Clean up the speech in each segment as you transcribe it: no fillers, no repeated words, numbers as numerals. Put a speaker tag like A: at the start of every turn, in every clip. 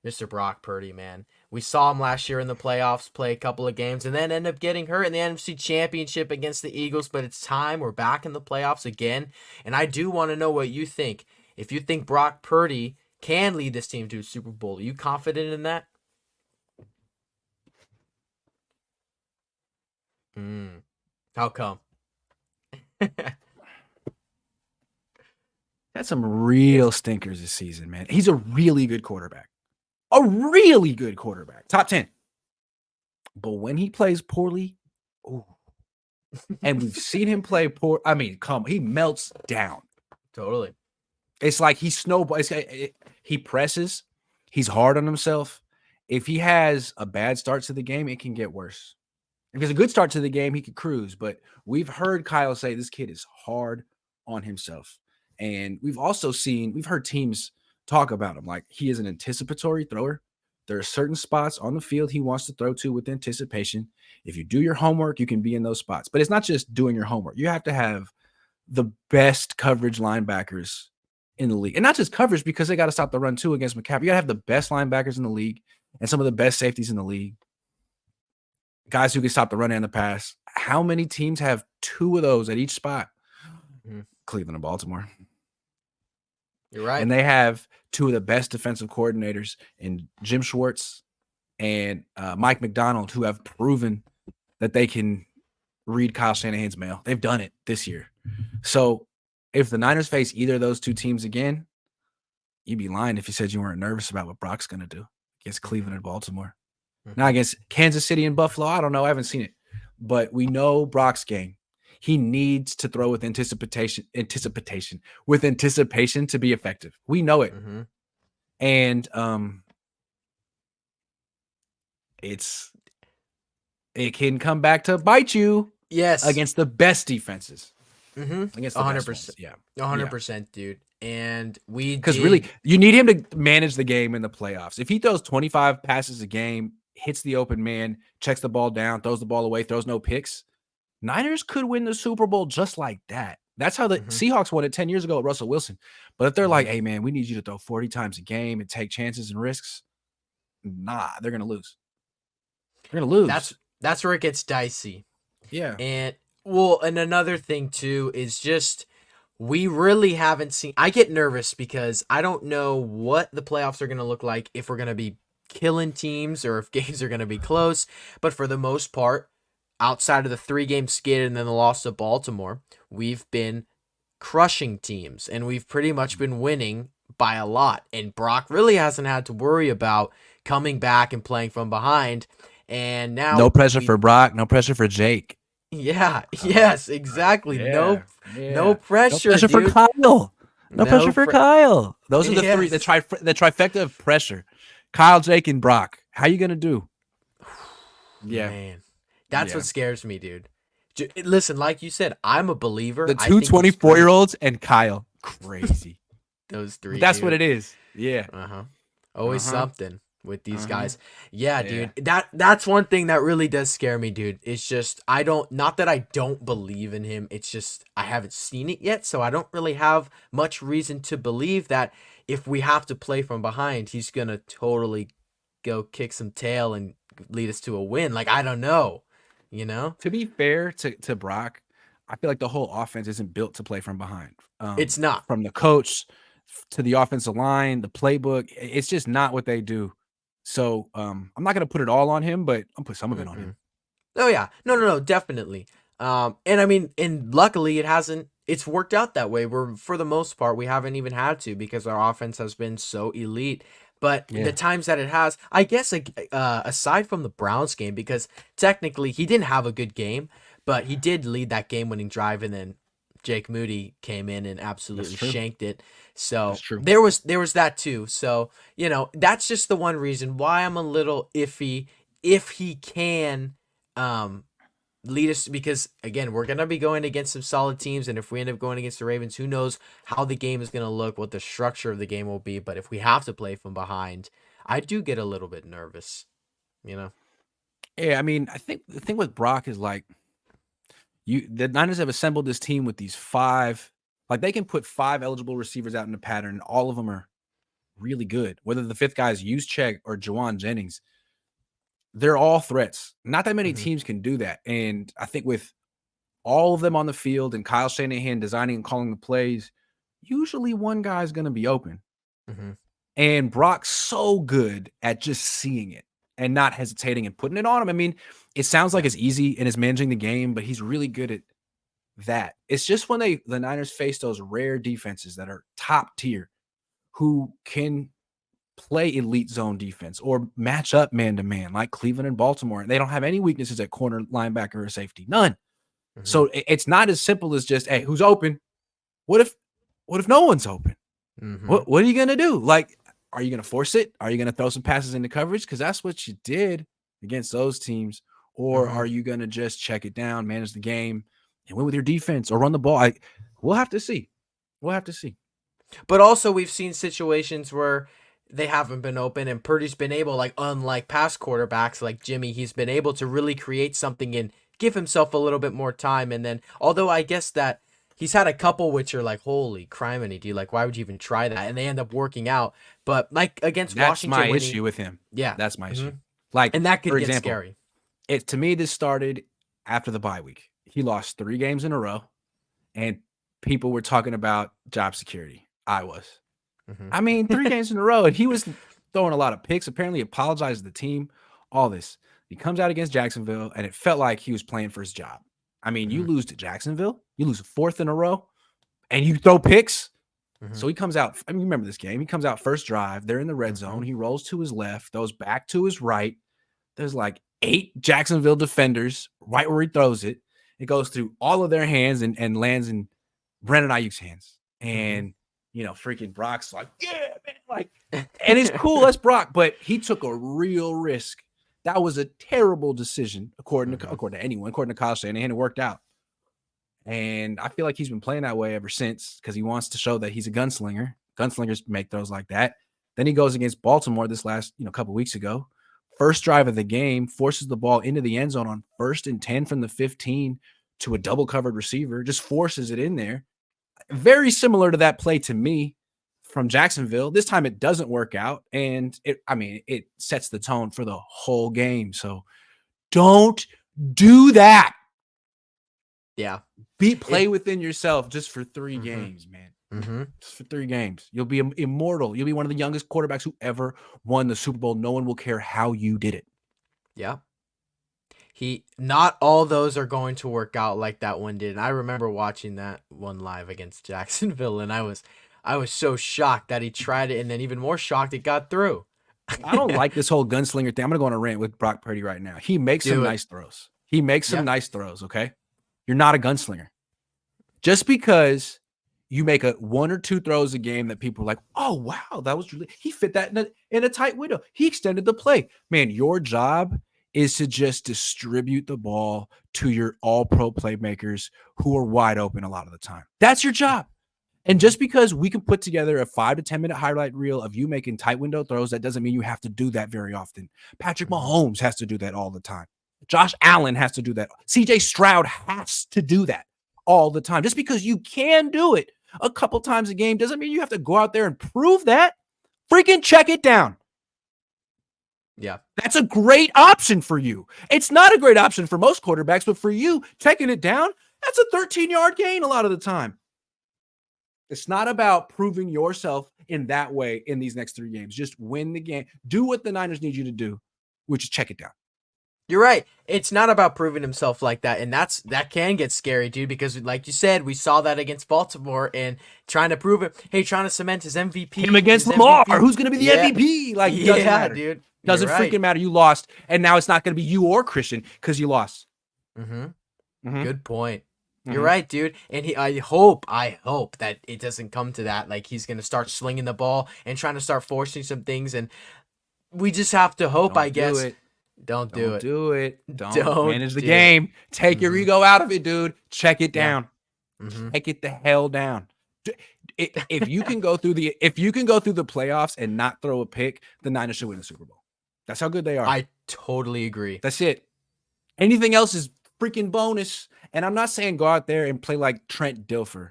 A: Mr. Brock Purdy, man. We saw him last year in the playoffs play a couple of games and then end up getting hurt in the NFC Championship against the Eagles, but it's time. We're back in the playoffs again. And I do want to know what you think. If you think Brock Purdy can lead this team to a Super Bowl, are you confident in that? How come?
B: Had some real stinkers this season, man. He's a really good quarterback. A really good quarterback. Top 10. But when he plays poorly, ooh. And we've seen him play poor. I mean, he melts down.
A: Totally.
B: It's like he snowballs. He presses. He's hard on himself. If he has a bad start to the game, it can get worse. If it's a good start to the game, he could cruise. But we've heard Kyle say this kid is hard on himself. And we've heard teams talk about him like he is an anticipatory thrower. There are certain spots on the field he wants to throw to with anticipation. If you do your homework, you can be in those spots. But it's not just doing your homework. You have to have the best coverage linebackers in the league. And not just coverage because they got to stop the run too against McCaffrey. You got to have the best linebackers in the league and some of the best safeties in the league. Guys who can stop the run and the pass. How many teams have two of those at each spot? Mm-hmm. Cleveland and Baltimore.
A: You're right.
B: And they have two of the best defensive coordinators in Jim Schwartz and Mike McDonald, who have proven that they can read Kyle Shanahan's mail. They've done it this year. So if the Niners face either of those two teams again, you'd be lying if you said you weren't nervous about what Brock's going to do against Cleveland and Baltimore. Mm-hmm. Now against Kansas City and Buffalo, I don't know. I haven't seen it. But we know Brock's game. He needs to throw with anticipation to be effective. We know it. Mm-hmm. And it can come back to bite you.
A: Yes.
B: Against the best defenses.
A: Mm-hmm.
B: Against the 100%.
A: Yeah. 100%, dude. And
B: because really, you need him to manage the game in the playoffs. If he throws 25 passes a game, hits the open man, checks the ball down, throws the ball away, throws no picks, Niners could win the Super Bowl just like that. That's how the Seahawks won it 10 years ago with Russell Wilson. But if they're like, hey, man, we need you to throw 40 times a game and take chances and risks, nah, they're going to lose. They're going to lose.
A: That's where it gets dicey.
B: Yeah.
A: And another thing, too, is just we really haven't seen – I get nervous because I don't know what the playoffs are going to look like, if we're going to be killing teams or if games are going to be close. But for the most part, outside of the 3-game skid and then the loss to Baltimore, we've been crushing teams, and we've pretty much been winning by a lot. And Brock really hasn't had to worry about coming back and playing from behind. And now
B: no pressure for Brock, no pressure for Jake.
A: Yeah, yes, exactly.
B: Yeah,
A: no pressure. No pressure
B: for Kyle. No pressure for Kyle. Those are the three, the trifecta of pressure. Kyle, Jake, and Brock. How you gonna do?
A: Yeah. Man. That's what scares me, dude. Listen, like you said, I'm a believer.
B: The two 24-year-olds and Kyle. Crazy.
A: Those three.
B: That's what it is. Yeah.
A: Always something with these guys. Yeah, dude. That's one thing that really does scare me, dude. It's just not that I don't believe in him. It's just I haven't seen it yet, so I don't really have much reason to believe that if we have to play from behind, he's gonna totally go kick some tail and lead us to a win. Like, I don't know. You know,
B: to be fair to Brock, I feel like the whole offense isn't built to play from behind.
A: It's not.
B: From the coach to the offensive line, the playbook. It's just not what they do. So I'm not going to put it all on him, but I'll put some of it on him.
A: Oh, yeah. No, definitely. And I mean, and luckily it's worked out that way. For the most part, we haven't even had to because our offense has been so elite. But the times that it has, I guess, aside from the Browns game, because technically he didn't have a good game, but he did lead that game-winning drive, and then Jake Moody came in and absolutely shanked it. So there was that too. So, you know, that's just the one reason why I'm a little iffy if he can lead us, because again, we're going to be going against some solid teams, and if we end up going against the Ravens, who knows how the game is going to look, what the structure of the game will be. But if we have to play from behind, I do get a little bit nervous, you know.
B: Yeah, I mean, I think the thing with Brock is like the Niners have assembled this team with these 5, like they can put 5 eligible receivers out in the pattern, and all of them are really good. Whether the fifth guy is Juszczyk or Juwan Jennings, they're all threats. Not that many
A: Mhm.
B: teams can do that. And I think with all of them on the field and Kyle Shanahan designing and calling the plays, usually one guy's going to be open.
A: Mhm.
B: And Brock's so good at just seeing it and not hesitating and putting it on him. I mean, it sounds like
A: Yeah.
B: it's easy and it's managing the game, but he's really good at that. It's just when the Niners face those rare defenses that are top tier who can play elite zone defense or match up man to man like Cleveland and Baltimore. And they don't have any weaknesses at corner, linebacker, or safety. None.
A: Mhm.
B: So it's not as simple as just, hey, who's open? What if no one's open?
A: Mhm.
B: What are you gonna do? Like, are you gonna force it? Are you gonna throw some passes into coverage? Because that's what you did against those teams. Or are
A: Mhm.
B: you gonna just check it down, manage the game, and win with your defense or run the ball? We'll have to see. We'll have to see.
A: But also, we've seen situations where they haven't been open, and Purdy's been able, like, unlike past quarterbacks like Jimmy, he's been able to really create something and give himself a little bit more time. And then, although I guess that he's had a couple which are like, holy criminy, dude, like, why would you even try that? And they end up working out. But like against
B: That's my
A: Washington, when he,
B: issue with him.
A: yeah,
B: That's my issue.
A: hmm
B: Like,
A: and that
B: for
A: could get
B: example,
A: scary.
B: it to me, this started after the bye week. He lost 3 games in a row, and people were talking about job security. I was.
A: hmm
B: I mean, 3 games in a row, and he was throwing a lot of picks. Apparently, apologized to the team, all this. He comes out against Jacksonville, and it felt like he was playing for his job. I mean, you
A: hmm
B: lose to Jacksonville, you lose a 4th in a row, and you throw picks.
A: hmm
B: So he comes out. I mean, you remember this game. He comes out first drive. They're in the red zone.
A: hmm
B: He rolls to his left, throws back to his right. There's like 8 Jacksonville defenders right where he throws it. It goes through all of their hands and lands in Brandon Ayuk's hands.
A: hmm
B: And, freaking Brock's like, yeah, man. Like, and it's cool. That's Brock, but he took a real risk. That was a terrible decision, according to anyone, according to Kyle Shanahan. It worked out. And I feel like he's been playing that way ever since because he wants to show that he's a gunslinger. Gunslingers make throws like that. Then he goes against Baltimore this last, couple weeks ago. First drive of the game, forces the ball into the end zone on 1st and 10 from the 15 to a double covered receiver, just forces it in there. Very similar to that play to me from Jacksonville. This time it doesn't work out. And it sets the tone for the whole game. So don't do that.
A: Yeah.
B: Play within yourself just for 3
A: hmm
B: games, man.
A: hmm
B: Just for 3 games. You'll be immortal. You'll be one of the youngest quarterbacks who ever won the Super Bowl. No one will care how you did it.
A: Yeah. Not all those are going to work out like that one did. And I remember watching that one live against Jacksonville, and I was so shocked that he tried it, and then even more shocked it got through.
B: I don't like this whole gunslinger thing. I'm gonna go on a rant with Brock Purdy right now. He makes some
A: Do it.
B: nice throws. He makes some
A: Yeah.
B: nice throws. Okay, you're not a gunslinger. Just because you make 1 or 2 throws a game that people are like, oh wow, that was really he fit that in a tight window. He extended the play. Man, your job is to just distribute the ball to your all-pro playmakers who are wide open a lot of the time. That's your job. And
A: hmm
B: just because we can put together a 5 to 10-minute highlight reel of you making tight window throws, that doesn't mean you have to do that very often. Patrick
A: hmm
B: Mahomes has to do that all the time. Josh Allen has to do that. CJ Stroud has to do that all the time. Just because you can do it a couple times a game doesn't mean you have to go out there and prove that. Freaking check it down.
A: Yeah.
B: That's a great option for you. It's not a great option for most quarterbacks, but for you, checking it down, that's a 13-yard gain a lot of the time. It's not about proving yourself in that way in these next 3 games. Just win the game. Do what the Niners need you to do, which is check it down.
A: You're right. It's not about proving himself like that, and that can get scary, dude. Because, like you said, we saw that against Baltimore and trying to prove it. Hey, trying to cement his MVP.
B: Him against
A: His
B: Lamar.
A: MVP.
B: Who's going to be the
A: Yeah,
B: MVP? Like, doesn't
A: yeah,
B: matter.
A: dude. You're
B: Doesn't
A: right.
B: freaking matter. You lost. And now it's not going to be you or Christian because you lost.
A: Mm-hmm.
B: Mm-hmm.
A: Good point. You're
B: Mm-hmm.
A: right, dude. And I hope that it doesn't come to that. Like he's gonna start slinging the ball and trying to start forcing some things, and we just have to hope. I
B: Don't do
A: guess.
B: it.
A: Don't do
B: Don't
A: it.
B: do it. Don't
A: Don't
B: manage the
A: do it.
B: game. Take your
A: Mm-hmm.
B: ego out of it, dude. Check it
A: Yeah.
B: down.
A: Mm-hmm.
B: Check it the hell down. If you can go through the playoffs and not throw a pick, the Niners should win the Super Bowl. That's how good they are.
A: I totally agree.
B: That's it. Anything else is freaking bonus. And I'm not saying go out there and play like Trent Dilfer,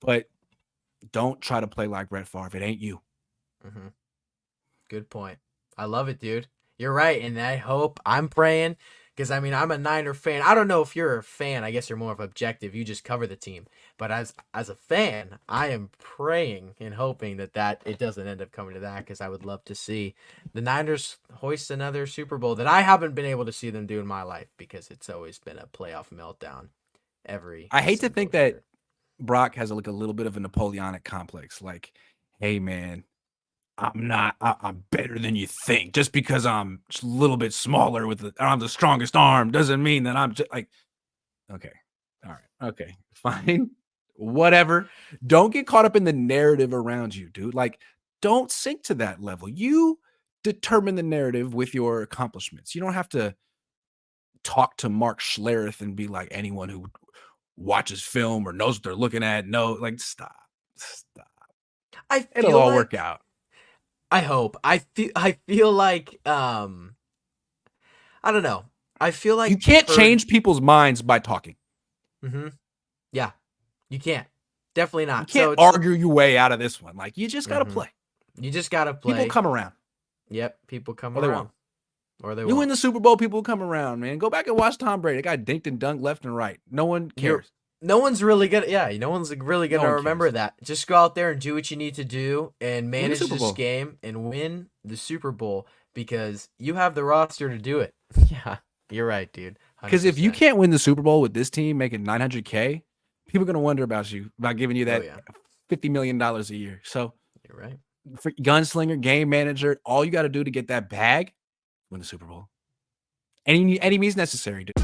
B: but don't try to play like Brett Favre. It ain't you.
A: Mm-hmm. Good point. I love it, dude. You're right, and I'm praying because I mean I'm a Niner fan. I don't know if you're a fan. I guess you're more of objective. You just cover the team. But as a fan, I am praying and hoping that it doesn't end up coming to that because I would love to see the Niners hoist another Super Bowl that I haven't been able to see them do in my life because it's always been a playoff meltdown every
B: I hate to
A: single
B: think that
A: year.
B: Brock has like a little bit of a Napoleonic complex. Like, hey man, I'm better than you think. Just because I'm just a little bit smaller I'm the strongest arm doesn't mean that I'm just like, okay, all right, okay, fine, whatever. Don't get caught up in the narrative around you, dude. Like, don't sink to that level. You determine the narrative with your accomplishments. You don't have to talk to Mark Schlereth and be like anyone who watches film or knows what they're looking at. No, like stop.
A: I
B: It'll
A: feel
B: all work
A: like
B: out.
A: I hope. I feel like I don't know. I feel
B: You
A: like
B: can't
A: Purdy.
B: change people's minds by talking.
A: Mm-hmm. Yeah, you can't. Definitely
B: You
A: not.
B: can't
A: So it's
B: argue your way out of this one. Like, you just gotta
A: mm-hmm.
B: play.
A: You just gotta
B: People
A: play.
B: come around,
A: Yep, people come
B: or they won't.
A: around, or they
B: You win
A: won't.
B: the Super Bowl, people come around, man. Go back and watch Tom Brady. The guy dinked and dunked left and right. No one
A: You're
B: cares.
A: no one's really gonna yeah, no one's really
B: No
A: gonna
B: one
A: remember
B: cares.
A: that. Just go out there and do what you need to do and
B: Win the
A: manage
B: Super
A: this
B: Bowl.
A: game and win the Super Bowl because you have the roster to do it. Yeah, you're right, dude.
B: Because if you
A: 100%.
B: can't win the Super Bowl with this team making $900K, people are gonna wonder about you, about giving you
A: Oh
B: that
A: yeah,
B: $50 million a year. So,
A: you're right.
B: for gunslinger, game manager, all you got to do to get that bag, win the Super Bowl. Any means necessary, dude.